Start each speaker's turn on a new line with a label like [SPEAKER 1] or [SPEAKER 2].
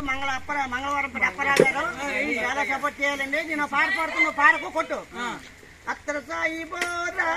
[SPEAKER 1] మంగళవారం అప్పరాజు గారు చాలా సపోర్ట్ చేయాలండి. నేను పాట పాడుతూ నువ్వు పాడకు కొట్టు. అత్తర సాయి బోరా